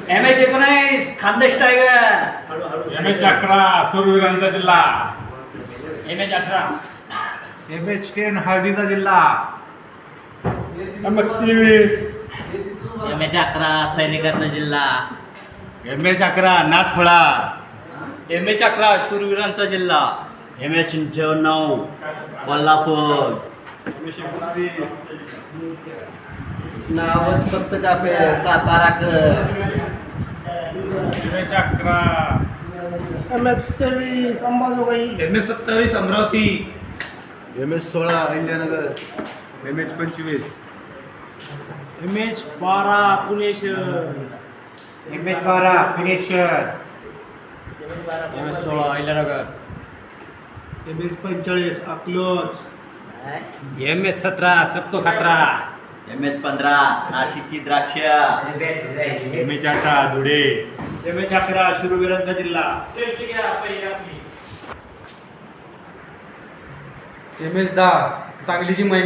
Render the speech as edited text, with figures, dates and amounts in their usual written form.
MH19 Khandesh tiger. MH11 सुरवीरांचा जिल्हा. MH18 MH10 हळदीचा जिल्हा. MH23 MH11 सैनिकांचा जिल्हा. MH11 नाथखोळा. MH11 शूरवीरांचा जिल्हा. MH9 कोल्हापूर. MH29 नावच फक्त cafe Satara MH11 MH23 Ambajogai. MH27 Amravati. MH16 Ahilyanagar. MH25 MH12 Pune शहर. MH12 पुणे शहर. MH16 Ahilyanagar. MH45 Aklauj. MH17 सप्तो खतरा. MH15 नाशिकची द्राक्ष. MH18 धुळे. MH11 शूरवीरांचा जिल्हा. MH10 सांगलीची महिला.